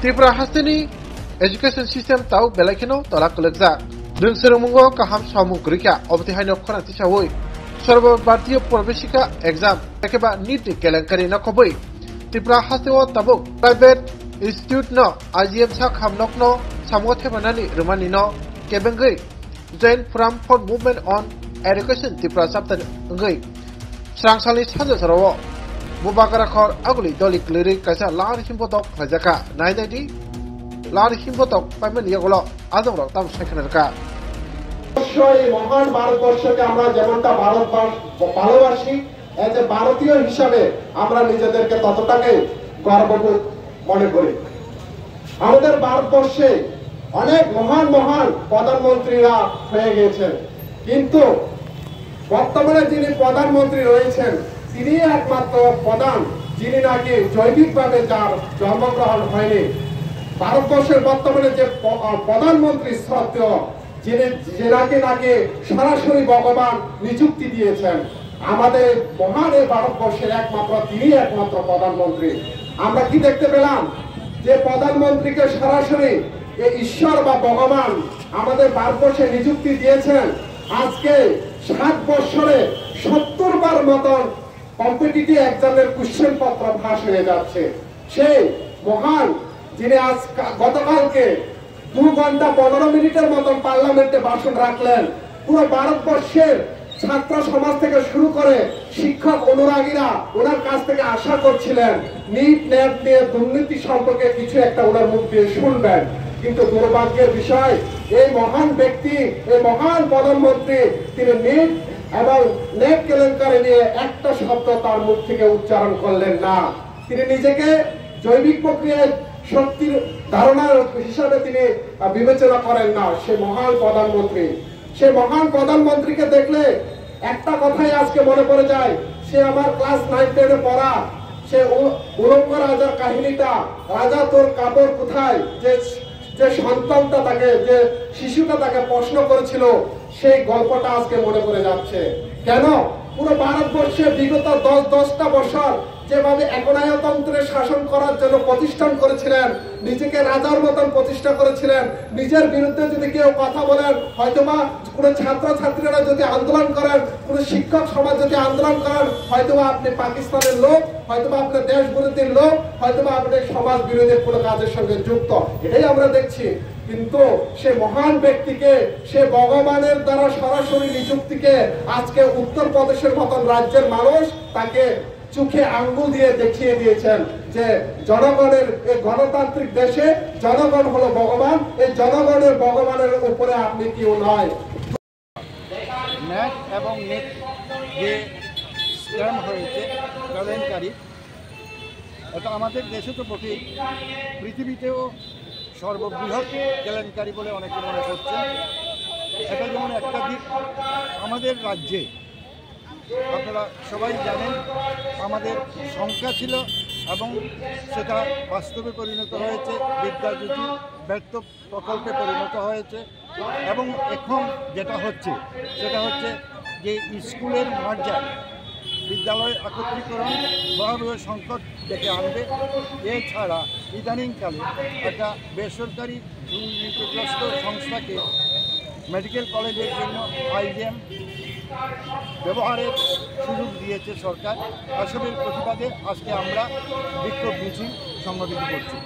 Tripura हास्टेनि education system ताउ बेलाखिनो तला कलेजा दुंसरमुंगो काहाम सामुग्रिका अबतिहायनो खनाति सावै सर्वभारतीय प्रवेशिका एग्जाम एकेबा नीट केलेंकारि नखबै त्रिपुरा हास्टेओ ताबुक प्राइवेट इंस्टीट्यूट न आईजीएम सा खामनक न सामगथेबानानि रुमानि न केबेंगै joint forum for movement on education Tripura chapter अंगै स्रांसालि सानजा सराव मुबागराखर आगुलि दलि क्लिरि काisa लार हिमपतक फाजाका नायनायदि लार हिमपतक पाइमेन यागल आजमराव ताम सायखनारका অবশ্যই মহান ভারতবর্ষকে আমরা যেমনটা ভালোবাসি এজ এ ভারতীয় হিসাবে আমরা নিজেদেরকে ততটাকে গর্ববোধ মনে করি। আমাদের ভারতবর্ষে অনেক মহান মহান প্রধানমন্ত্রীরা হয়ে গেছেন, কিন্তু বর্তমানে যিনি প্রধানমন্ত্রী রয়েছেন তিনি একমাত্র প্রধান যিনি নাকি জৈবিকভাবে যার জন্মগ্রহণ হয়নি। ভারতবর্ষের বর্তমানে যে প্রধানমন্ত্রী শ্রদ্ধেয় যিনি নাকি সরাসরি ভগবান নিযুক্তি দিয়েছেন, আমাদের মহান এই ভারতবর্ষের তিনি একমাত্র প্রধানমন্ত্রী। আমরা কি দেখতে পেলাম যে প্রধানমন্ত্রীকে সরাসরি এই ঈশ্বর বা ভগবান আমাদের ভারতবর্ষে নিযুক্তি দিয়েছেন। আজকে 7 বছরে 70 বার মতন কম্পিটিটিভ এক্সামের কোশ্চেন পত্র ফাঁস হয়ে যাচ্ছে। সেই মহান যিনি আজ গতকালকে 2 ঘন্টা 15 মিনিটের মতন পার্লামেন্টে ভাষণ রাখলেন, পুরো ভারতবর্ষের ছাত্র সমাজ থেকে শুরু করে শিক্ষক অনুরাগীরা ওনার কাছ থেকে আশা করছিলেন নিট নেট নিয়ে দুর্নীতি সম্পর্কে কিছু একটা ওনার মুখ দিয়ে শুনবেন। কিন্তু দুর্ভাগ্যের বিষয় এই মহান ব্যক্তি, এই মহান প্রধানমন্ত্রী তিনি নিট এবং নেট কেলেঙ্কারি নিয়ে একটা শব্দ তার মুখ থেকে উচ্চারণ করলেন না। তিনি নিজেকে জৈবিক প্রক্রিয়ায় শক্তির ধারণার হিসাবে তিনি বিবেচনা করেন না। সে মহান প্রধানমন্ত্রীকে দেখলে একটা কথাই আজকে মনে পড়ে যায়, সে আমার ক্লাস 9-10 পড়া সে উলঙ্গ রাজার কাহিনীটা, রাজা তোর কাপড় কোথায়, যে সন্তানটা তাকে, যে শিশুটা তাকে প্রশ্ন করেছিল, সেই গল্পটা আজকে মনে পড়ে যাচ্ছে। কেন? পুরো ভারতবর্ষে বিগত 10টা বছর যেভাবে একনায়তন্ত্রের শাসন করার জন্য প্রতিষ্ঠান করেছিলেন, নিজেকে রাজার মতন প্রতিষ্ঠা করেছিলেন, নিজের বিরুদ্ধে যদি কেউ কথা বলেন, হয়তোবা কোনো ছাত্রছাত্রীরা যদি আন্দোলন করেন, কোনো শিক্ষক সমাজ যদি আন্দোলন করেন, হয়তোবা আপনি পাকিস্তানের লোক, হয়তোবা আপনি দেশ বিরোধীর লোক, হয়তোবা আপনি সমাজ বিরোধী কোনো কাজের সঙ্গে যুক্ত, এটাই আমরা দেখছি। কিন্তু সে মহান ব্যক্তিকে, সে ভগবানের দ্বারা সরাসরি নিযুক্তিকে আজকে উত্তরপ্রদেশের মতন রাজ্যের মানুষ তাকে চোখে আঙ্গুল দিয়ে দেখিয়ে দিয়েছেন যে জনগণের এই গণতান্ত্রিক দেশে জনগণ হলো ভগবান, এই জনগণের ভগবানের উপরে আপনি কেউ নয়। ন্যাট এবং নেট যে স্ক্যাম হয়েছে কেলেঙ্কারি, এটা আমাদের দেশে তো বটেই, পৃথিবীতেও সর্ববৃহৎ কেলেঙ্কারি বলে অনেকে মনে করছেন। এটা যেমন একটা দিক, আমাদের রাজ্যে আপনারা সবাই জানেন আমাদের সংখ্যা ছিল এবং সেটা বাস্তবে পরিণত হয়েছে, বিদ্যাজ্যোতি ব্যর্থ প্রকল্পে পরিণত হয়েছে। এবং এখন যেটা হচ্ছে সেটা হচ্ছে যে স্কুলের মার্জার, বিদ্যালয় একত্রীকরণ ভয়াবহ সংকট ডেকে আনবে। এছাড়া ইদানিংকালে একটা বেসরকারি দুর্নীতিগ্রস্ত সংস্থাকে মেডিকেল কলেজের জন্য আইজিএম ব্যবহারের সুযোগ দিয়েছে সরকার। এসবের প্রতিবাদে আজকে আমরা বিক্ষোভ মিছিল সংগঠিত করছি।